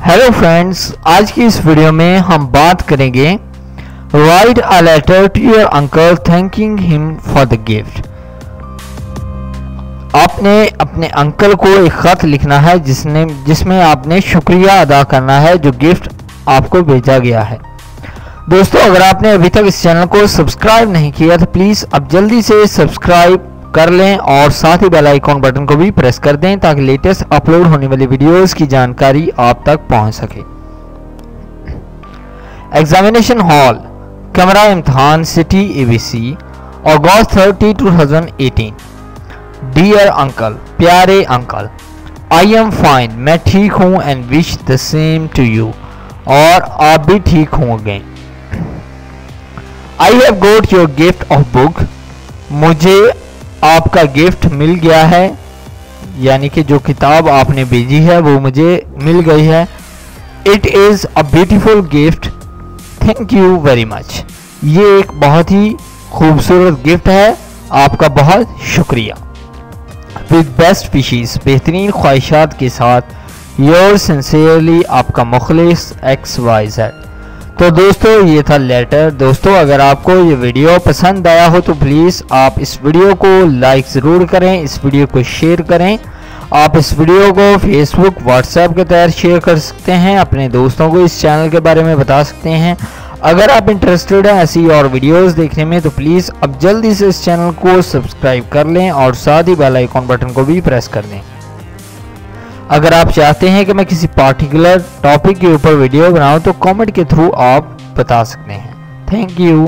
Hello friends, आज की इस वीडियो में हम बात करेंगे write a letter to your uncle thanking him for the gift. आपने अपने अंकल को एक खत लिखना है जिसमें आपने शुक्रिया अदा करना है जो गिफ्ट आपको भेजा गया है। दोस्तों, अगर आपने अभी तक इस चैनल को सब्सक्राइब नहीं किया तो प्लीज़ अब जल्दी से सब्सक्राइब कर लें और साथ ही बेल आइकॉन बटन को भी प्रेस कर दें ताकि लेटेस्ट अपलोड होने वाली वीडियोस की जानकारी आप तक पहुंच सके। एग्जामिनेशन हॉल, कमरा इम्तिहान, city ABC, August 30, 2018। Dear uncle, प्यारे अंकल, आई एम फाइन, मैं ठीक हूँ and wish the same to you, और आप भी ठीक होंगे। I have got your gift of book, मुझे आपका गिफ्ट मिल गया है, यानी कि जो किताब आपने भेजी है वो मुझे मिल गई है। It is a beautiful gift, thank you very much. ये एक बहुत ही खूबसूरत गिफ्ट है, आपका बहुत शुक्रिया। विद बेस्ट विशेस, बेहतरीन ख्वाहिशात के साथ, योर सिंसियरली, आपका मुखलिस XYZ। तो दोस्तों, ये था लेटर। दोस्तों, अगर आपको ये वीडियो पसंद आया हो तो प्लीज़ आप इस वीडियो को लाइक ज़रूर करें, इस वीडियो को शेयर करें। आप इस वीडियो को फेसबुक, व्हाट्सएप के तहत शेयर कर सकते हैं, अपने दोस्तों को इस चैनल के बारे में बता सकते हैं। अगर आप इंटरेस्टेड हैं ऐसी और वीडियोस देखने में तो प्लीज़ अब जल्दी से इस चैनल को सब्सक्राइब कर लें और साथ ही बेल आइकॉन बटन को भी प्रेस कर दें। अगर आप चाहते हैं कि मैं किसी पार्टिकुलर टॉपिक के ऊपर वीडियो बनाऊं तो कमेंट के थ्रू आप बता सकते हैं। Thank you.